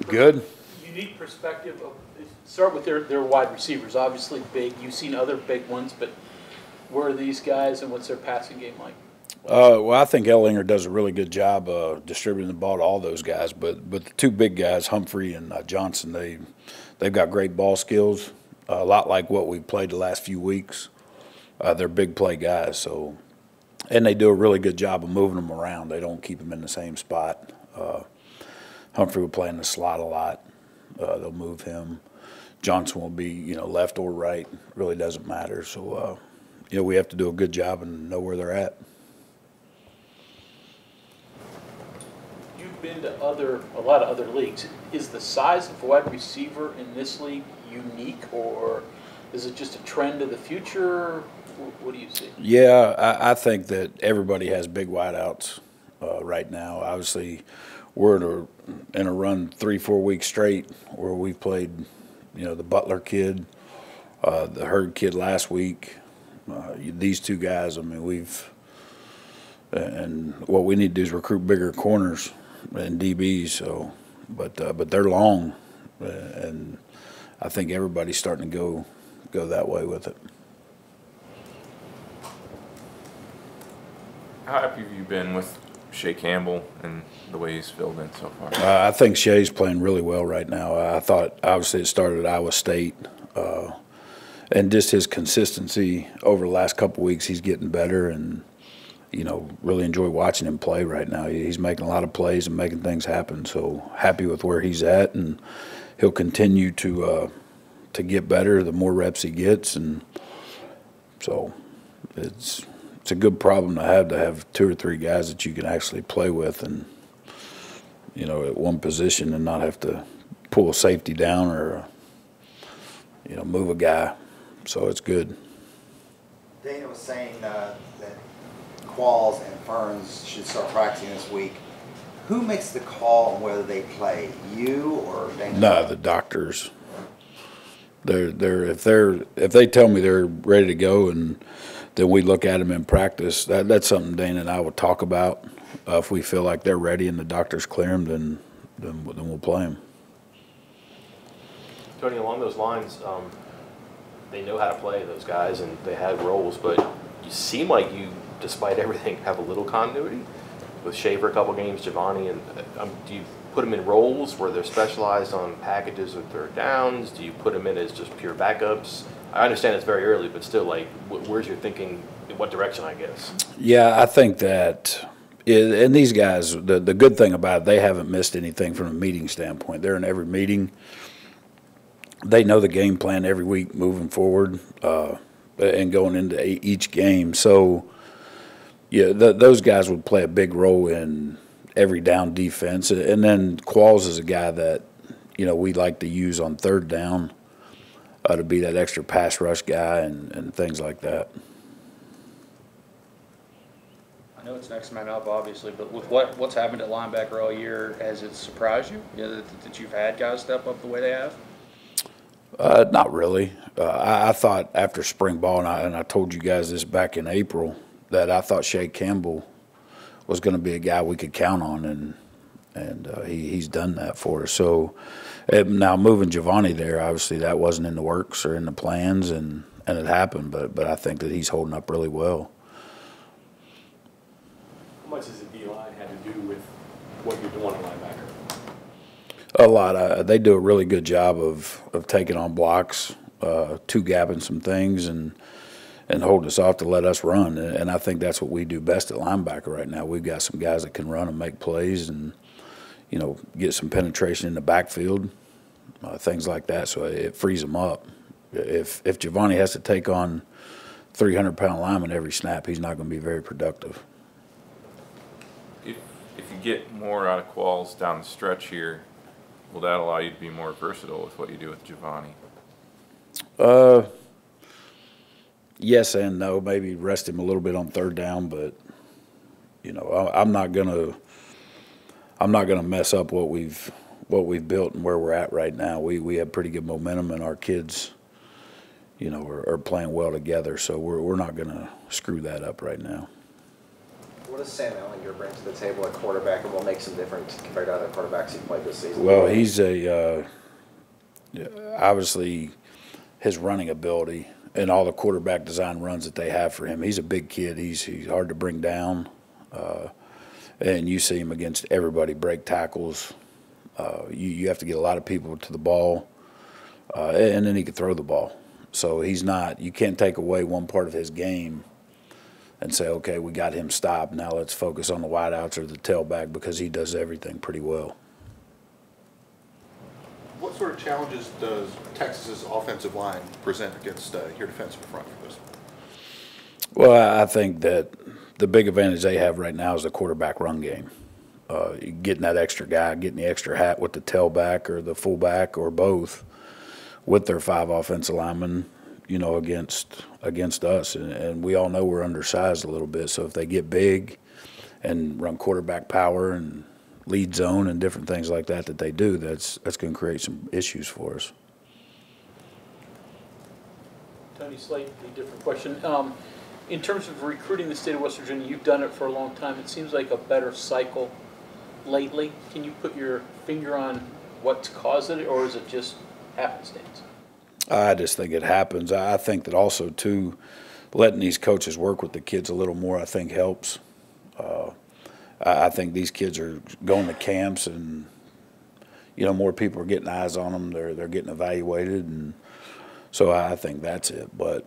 Good. Unique perspective of, start with their wide receivers, obviously big. You've seen other big ones, but where are these guys and what's their passing game like? Well, I think Ellinger does a really good job distributing the ball to all those guys. But the two big guys, Humphrey and Johnson, they've got great ball skills. A lot like what we've played the last few weeks. They're big play guys, so and they do a really good job of moving them around. They don't keep them in the same spot. Humphrey will play in the slot a lot. They'll move him. Johnson will be, left or right. Really doesn't matter. So, we have to do a good job and know where they're at. You've been to a lot of other leagues. Is the size of wide receiver in this league unique, or is it just a trend of the future? What do you see? Yeah, I think that everybody has big wideouts right now. Obviously, we're in a run 3-4 weeks straight where we've played, the Butler kid, the Hurd kid last week. These two guys, and what we need to do is recruit bigger corners and DBs. So, but they're long, and I think everybody's starting to go that way with it. How happy have you been with Shea Campbell and the way he's filled in so far? I think Shea's playing really well right now. I thought, obviously, it started at Iowa State. And just his consistency over the last couple of weeks, he's getting better. And, really enjoy watching him play right now. He's making a lot of plays and making things happen. So happy with where he's at. And he'll continue to get better the more reps he gets. And so it's a good problem to have 2 or 3 guys that you can actually play with and, at one position and not have to pull a safety down or, move a guy. So it's good. Dana was saying that Qualls and Ferns should start practicing this week. Who makes the call on whether they play, you or Dana? No, the doctors. If they tell me they're ready to go, and then we look at them in practice. That's something Dana and I will talk about. If we feel like they're ready and the doctors clear them, then we'll play them. Tony, along those lines, they know how to play, those guys, and they have roles, but you seem like you, despite everything, have a little continuity with Shea for a couple games, Giovanni, and do you put them in roles where they're specialized on packages or third downs? Do you put them in as just pure backups? I understand it's very early, but still, where's your thinking, in what direction, I guess? Yeah, I think that, and these guys, the good thing about it, they haven't missed anything from a meeting standpoint. They're in every meeting. They know the game plan every week moving forward and going into each game. So, yeah, those guys would play a big role in every down defense. And then Qualls is a guy that, we like to use on third down to be that extra pass rush guy and things like that. I know it's next man up, obviously, but with what's happened at linebacker all year, has it surprised you that you've had guys step up the way they have? Not really. I thought after spring ball, and I told you guys this back in April, that I thought Shea Campbell was going to be a guy we could count on, and he's done that for us. So now moving Giovanni there, obviously that wasn't in the works or in the plans, and it happened. But I think that he's holding up really well. How much has the D-line had to do with what you're doing at linebacker? A lot. They do a really good job of taking on blocks, two-gapping some things, and hold us off to let us run. And I think that's what we do best at linebacker right now. We've got some guys that can run and make plays and, get some penetration in the backfield, things like that. So it frees them up. If Giovanni has to take on 300-pound linemen every snap, he's not going to be very productive. If you get more out of Qualls down the stretch here, will that allow you to be more versatile with what you do with Giovanni? Yes and no. Maybe rest him a little bit on third down, but I'm not gonna mess up what we've built and where we're at right now. We have pretty good momentum, and our kids, are playing well together. So we're not gonna screw that up right now. What does Sam Ellinger bring to the table at quarterback, and what makes him different compared to other quarterbacks he played this season? Well, he's obviously his running ability and all the quarterback design runs that they have for him. He's a big kid. He's hard to bring down, and you see him against everybody break tackles. You have to get a lot of people to the ball, and then he can throw the ball. So he's not. You can't take away one part of his game and say, okay, we got him stopped. Now let's focus on the wideouts or the tailback, because he does everything pretty well. What sort of challenges does Texas's offensive line present against your defensive front for this? Well, I think that the big advantage they have right now is the quarterback run game. Getting that extra guy, getting the extra hat with the tailback or the fullback or both with their 5 offensive linemen, against us. And we all know we're undersized a little bit. So if they get big and run quarterback power and lead zone and different things like that they do, that's going to create some issues for us. Tony, slightly different question. In terms of recruiting the state of West Virginia, you've done it for a long time. It seems like a better cycle lately. Can you put your finger on what's caused it, or is it just happenstance? I just think it happens. I think that also, too, letting these coaches work with the kids a little more, I think, helps. I think these kids are going to camps, and more people are getting eyes on them. They're getting evaluated, and so I think that's it. But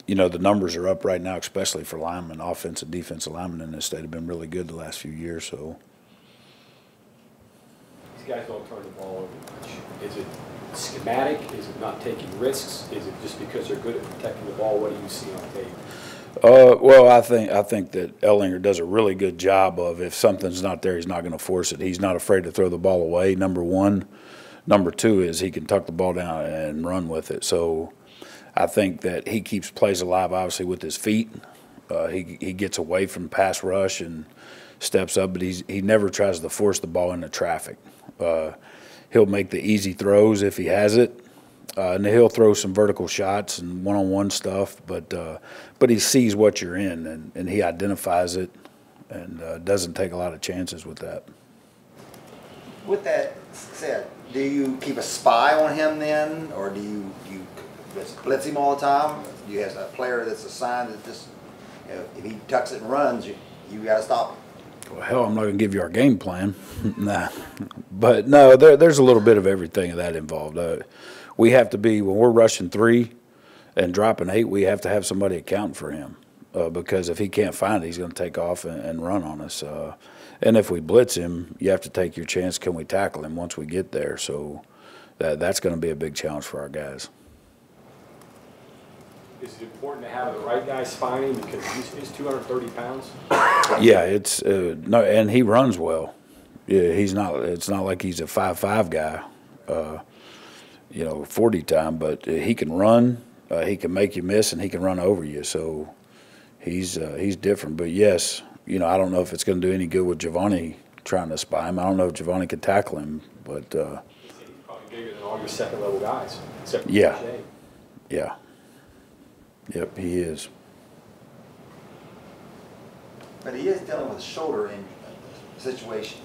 the numbers are up right now, especially for linemen, offensive, defensive linemen in this state have been really good the last few years. So These guys don't turn the ball over much. Is it schematic? Is it not taking risks? Is it just because they're good at protecting the ball? What do you see on tape? Well, I think that Ellinger does a really good job of, if something's not there, he's not going to force it. He's not afraid to throw the ball away, number one. Number two is he can tuck the ball down and run with it. So I think that he keeps plays alive, obviously, with his feet. He gets away from pass rush and steps up, but he never tries to force the ball into traffic. He'll make the easy throws if he has it. And he'll throw some vertical shots and one-on-one stuff, but he sees what you're in, and he identifies it, and doesn't take a lot of chances with that. With that said, do you keep a spy on him then, or do you just blitz him all the time? Do you have a player that's assigned that just, if he tucks it and runs, you got to stop him? Well, hell, I'm not going to give you our game plan. Nah. But, no, there's a little bit of everything of that involved. We have to be, when we're rushing 3 and dropping 8, we have to have somebody accounting for him, because if he can't find it, he's going to take off and run on us. And if we blitz him, you have to take your chance. Can we tackle him once we get there? So that's going to be a big challenge for our guys. Is it important to have the right guy spying because he's 230 pounds? Yeah, it's no, and he runs well. Yeah, he's not. It's not like he's a 5'5" guy. 40 time, but he can run, he can make you miss, and he can run over you. So he's different. But yes, I don't know if it's going to do any good with Giovanni trying to spy him. I don't know if Giovanni could tackle him, but He's probably bigger than all your second level guys, except for yeah, Jay. yeah, yep, he is. But he is dealing with a shoulder situation.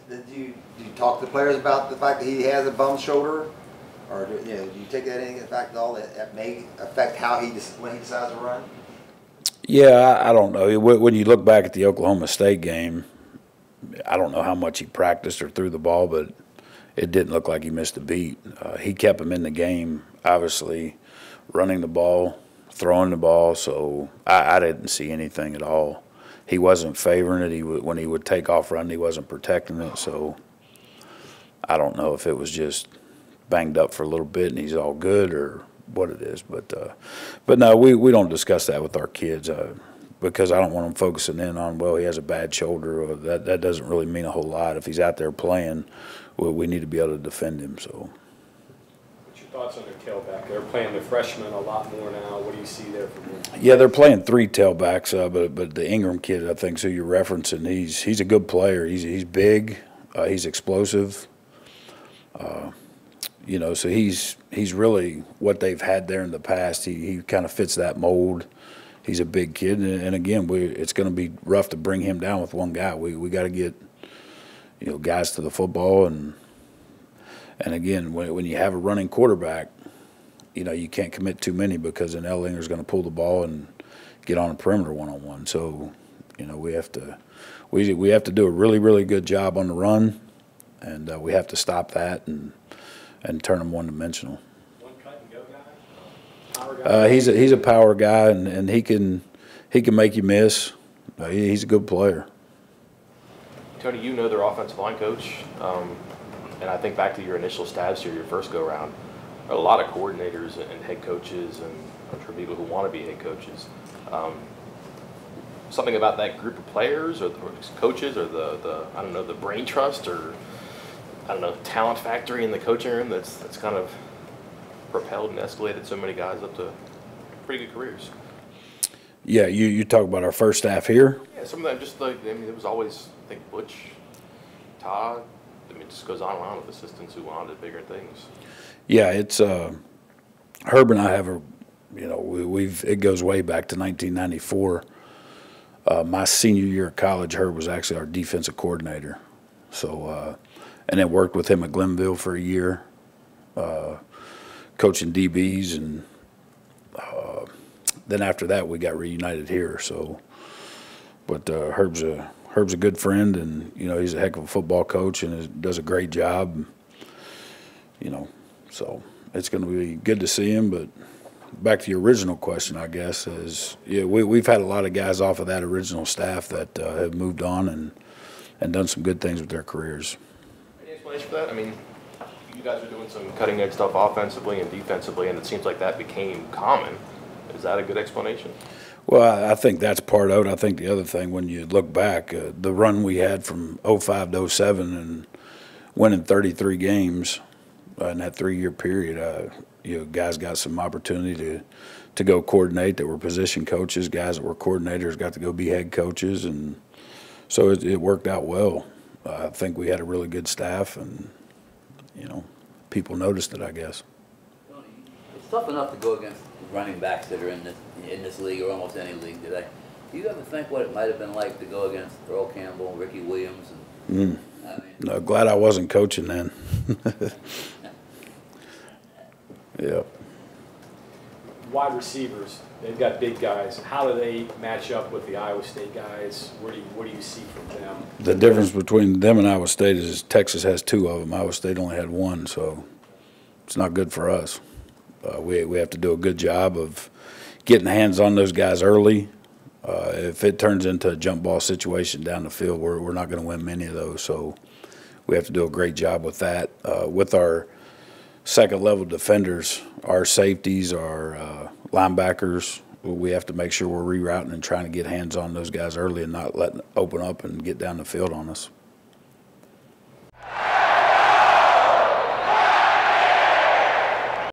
Do you talk to the players about the fact that he has a bum shoulder, or do you take that into fact at all that may affect how when he decides to run? Yeah, I don't know. When you look back at the Oklahoma State game, I don't know how much he practiced or threw the ball, but it didn't look like he missed a beat. He kept him in the game, obviously, running the ball, throwing the ball. So I didn't see anything at all. He wasn't favoring it. When he would take off running, he wasn't protecting it. So I don't know if it was just banged up for a little bit and he's all good or what it is. But no, we don't discuss that with our kids because I don't want them focusing in on, well, he has a bad shoulder. Or that doesn't really mean a whole lot. If he's out there playing, we need to be able to defend him. So. What's your thoughts on their tailback? They're playing the freshmen a lot more now. What do you see there from them? Yeah, they're playing 3 tailbacks, but the Ingram kid, I think, who you're referencing, he's a good player. He's big, he's explosive. So he's really what they've had there in the past. He kind of fits that mold. he's a big kid, and again, it's going to be rough to bring him down with one guy. We got to get guys to the football, and again, when you have a running quarterback, you can't commit too many because then Ellinger's going to pull the ball and get on a perimeter one-on-one. So we have to do a really, really good job on the run, and we have to stop that and turn them one-dimensional. One cut and go guy? Power guy? He's a power guy, and he can make you miss. He's a good player. Tony, you know their offensive line coach, and I think back to your initial stabs here, your first go-round. A lot of coordinators and head coaches, and I'm sure people who want to be head coaches. Something about that group of players or coaches or the I don't know, the brain trust or I don't know, talent factory in the coaching room that's kind of propelled and escalated so many guys up to pretty good careers. Yeah, you talk about our first staff here. Yeah, some of them just like it was always I think Butch, Todd. It just goes on and on with assistants who wanted bigger things. Yeah, it's Herb and I have it goes way back to 1994. My senior year of college, Herb was actually our defensive coordinator. So, and then worked with him at Glenville for a year, coaching DBs, and then after that we got reunited here. So, but Herb's a good friend, and he's a heck of a football coach and does a great job. So it's going to be good to see him. But back to your original question, I guess, is we've had a lot of guys off of that original staff that have moved on and done some good things with their careers. Any explanation for that? I mean, you guys are doing some cutting edge stuff offensively and defensively, and it seems like that became common. Is that a good explanation? Well, I think that's part of it. I think the other thing, when you look back, the run we had from 05 to 07 and winning 33 games in that 3-year period, guys got some opportunity to go coordinate that were position coaches. Guys that were coordinators got to go be head coaches, and so it worked out well. I think we had a really good staff, and people noticed it, I guess. It's tough enough to go against running backs that are in this league or almost any league today. Do you ever think what it might have been like to go against Earl Campbell, Ricky Williams? No, glad I wasn't coaching then. Yeah. Wide receivers, they've got big guys. How do they match up with the Iowa State guys? What do you see from them? The difference between them and Iowa State is Texas has 2 of them. Iowa State only had 1, so it's not good for us. We have to do a good job of getting hands on those guys early. If it turns into a jump ball situation down the field, we're not going to win many of those. So we have to do a great job with that. With our second-level defenders, our safeties, our linebackers, we have to make sure we're rerouting and trying to get hands on those guys early and not letting open up and get down the field on us.